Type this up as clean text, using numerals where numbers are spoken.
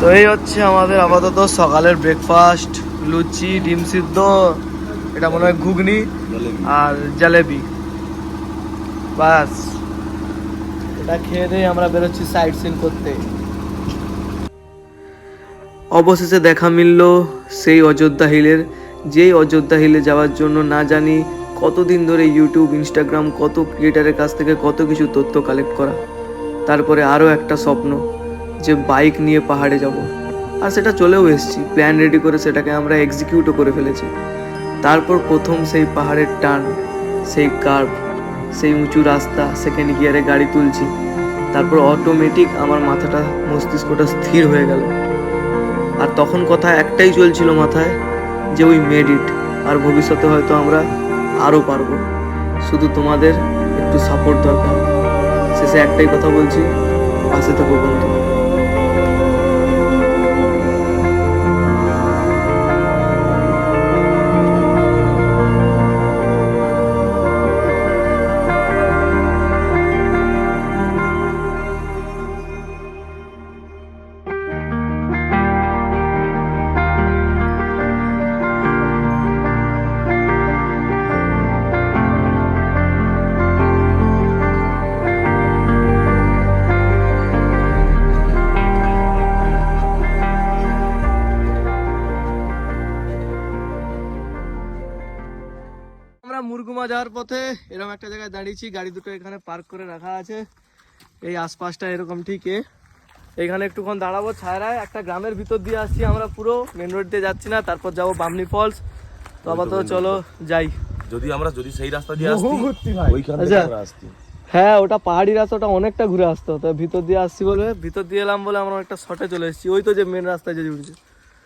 তো এই হচ্ছে আমাদের আপাতত সকালের ব্রেকফাস্ট, লুচি, ডিম সিদ্ধ, এটা মনে হয় ঘুগনি আর জালেবি। বাস এটা খেয়ে দিয়ে আমরা বেরোচ্ছি সাইট সিন করতে। অবশেষে দেখা মিলল সেই অযোধ্যা হিলের, যেই অযোধ্যা হিলে যাওয়ার জন্য না জানি কতদিন ধরে ইউটিউব, ইনস্টাগ্রাম, কত ক্রিয়েটারের কাছ থেকে কত কিছু তথ্য কালেক্ট করা। তারপরে আরও একটা স্বপ্ন যে বাইক নিয়ে পাহাড়ে যাব, আর সেটা চলেও এসেছি। প্ল্যান রেডি করে সেটাকে আমরা এক্সিকিউটও করে ফেলেছি। তারপর প্রথম সেই পাহাড়ের টান, সেই কার্ভ, সেই উঁচু রাস্তা, সেকেন্ড গিয়ারে গাড়ি তুলছি। তারপর অটোমেটিক আমার মাথাটা, মস্তিষ্কটা স্থির হয়ে গেল। আর তখন কথা একটাই চলছিল মাথায়, যে উই মেড ইট, আর ভবিষ্যতে হয়তো আমরা আরও পারবো। শুধু তোমাদের একটু সাপোর্ট দরকার। শেষে একটাই কথা বলছি, পাশে থাকো বন্ধু। আমরা মুরগুমা যাওয়ার পথে এরকম একটা জায়গায় দাঁড়িয়েছি, গাড়ি দুটো এখানে পার্ক করে রাখা আছে। এই আশপাশটা এরকম ঠিক এখানে একটুক্ষণ দাঁড়াবো ছায়রায়। একটা গ্রামের ভিতর দিয়ে আসছি আমরা, পুরো মেন রোড দিয়ে যাচ্ছি না। তারপর যাবো বামনি ফলস। তো আপাতত চলো যাই। যদি সেই রাস্তা দিয়ে আসতি ওইখান থেকে আমরা আসতি। হ্যাঁ, ওটা পাহাড়ি রাস্তা, ওটা অনেকটা ঘুরে আসতে হতো। ভিতর দিয়ে আসছি বলে, ভিতর দিয়ে এলাম বলে আমরা একটা শর্টে চলে এসেছি। ওই তো যে মেন রাস্তায় যে উঠছে।